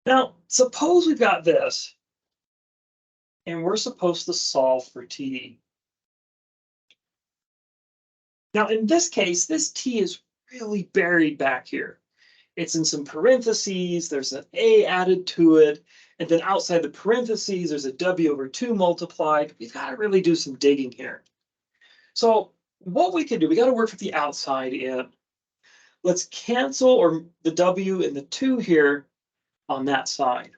Now, suppose we've got this, and we're supposed to solve for t. Now, in this case, this t is really buried back here. It's in some parentheses, there's an a added to it, and then outside the parentheses, there's a w over 2 multiplied. We've got to really do some digging here. So what we can do, we got to work with the outside in. Let's cancel or the w and the 2 here on that side.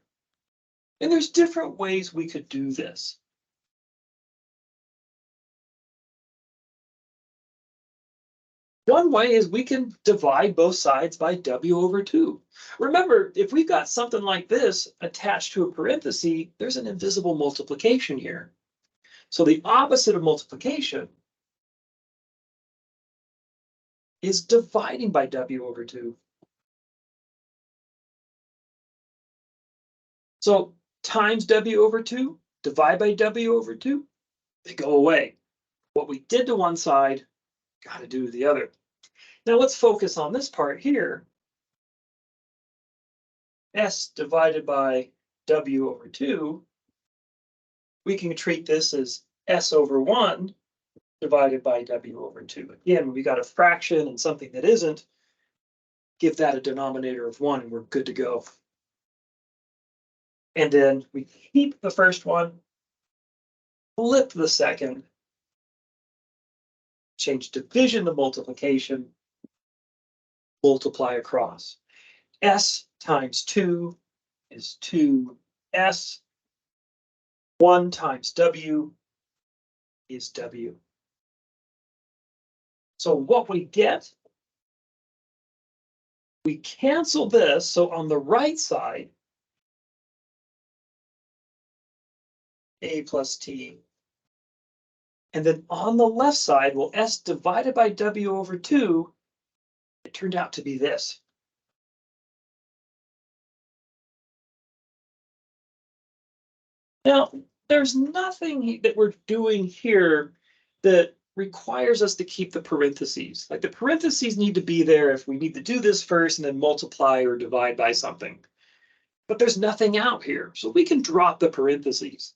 And there's different ways we could do this. One way is we can divide both sides by w over 2. Remember, if we've got something like this attached to a parenthesis, there's an invisible multiplication here. So the opposite of multiplication is dividing by w over 2. So times w over 2, divide by w over 2, they go away. What we did to one side, got to do to the other. Now let's focus on this part here. S divided by w over 2, we can treat this as s over 1 divided by w over 2. Again, we got a fraction and something that isn't, give that a denominator of 1 and we're good to go. And then we keep the first one, flip the second, change division to multiplication, multiply across. S times 2 is 2s. 1 times w is w. So what we get, we cancel this. So on the right side, a plus t. And then on the left side, well, s divided by w over 2, it turned out to be this. Now, there's nothing that we're doing here that requires us to keep the parentheses. Like the parentheses need to be there if we need to do this first and then multiply or divide by something. But there's nothing out here, so we can drop the parentheses.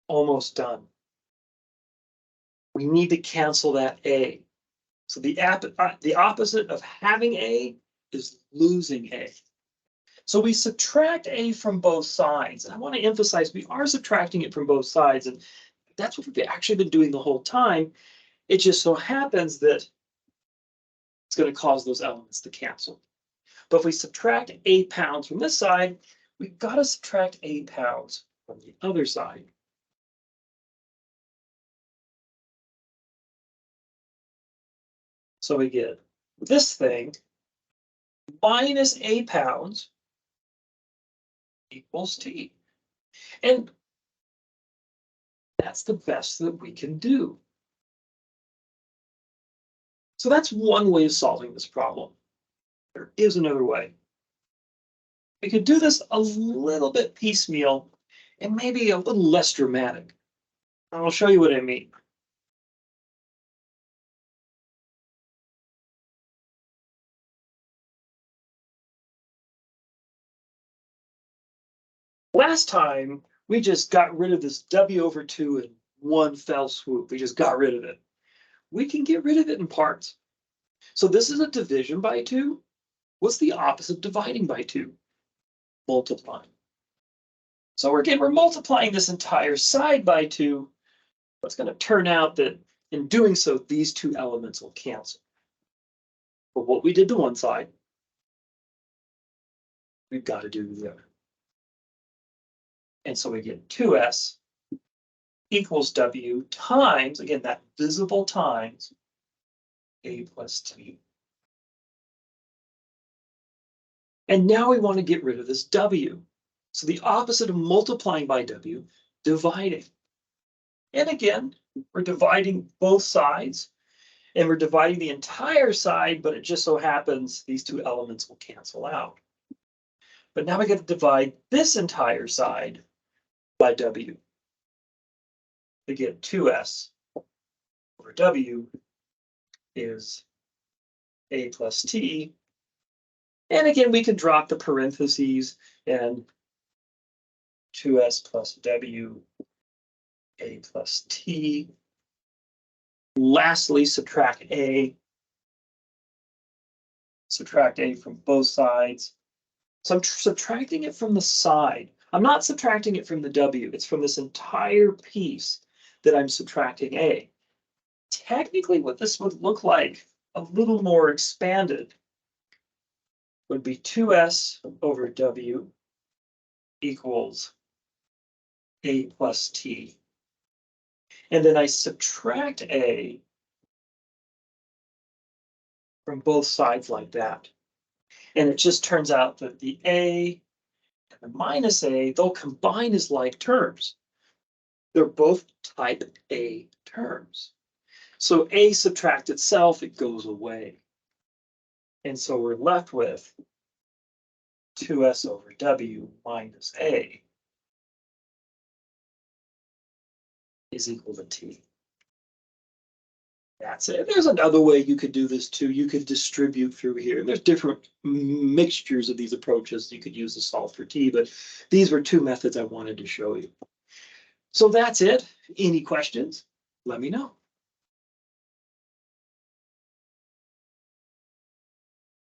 Almost done. We need to cancel that a. So the opposite of having a is losing a. So we subtract a from both sides. And I want to emphasize we are subtracting it from both sides. And that's what we've actually been doing the whole time. It just so happens that it's going to cause those elements to cancel. But if we subtract 8 pounds from this side, we've got to subtract 8 pounds from the other side. So we get this thing minus 8 pounds equals t. And that's the best that we can do. So that's one way of solving this problem. There is another way. We could do this a little bit piecemeal and maybe a little less dramatic. I'll show you what I mean. Last time, we just got rid of this w over 2 in one fell swoop. We just got rid of it. We can get rid of it in parts. So this is a division by 2. What's the opposite of dividing by 2? Multiplying. So we're multiplying this entire side by 2. It's going to turn out that in doing so, these two elements will cancel. But what we did to one side, we've got to do the other. And so we get 2s equals w times, again, that visible times a plus t. And now we want to get rid of this w. So the opposite of multiplying by w, dividing. And again, we're dividing both sides, and we're dividing the entire side, but it just so happens these two elements will cancel out. But now we got to divide this entire side by w. We get 2s over W is A plus T. And again, we can drop the parentheses and 2S plus W, A plus T. Lastly, subtract A. Subtract A from both sides. So I'm subtracting it from the side. I'm not subtracting it from the W. It's from this entire piece that I'm subtracting A. Technically, what this would look like, a little more expanded, would be 2S over W equals A plus T. And then I subtract A from both sides like that. And it just turns out that the A and the minus A, they'll combine as like terms. They're both type A terms. So A subtract itself, it goes away. And so we're left with 2S over W minus A is equal to T. That's it. There's another way you could do this too. You could distribute through here. There's different mixtures of these approaches you could use to solve for T, but these were two methods I wanted to show you. So that's it. Any questions? Let me know.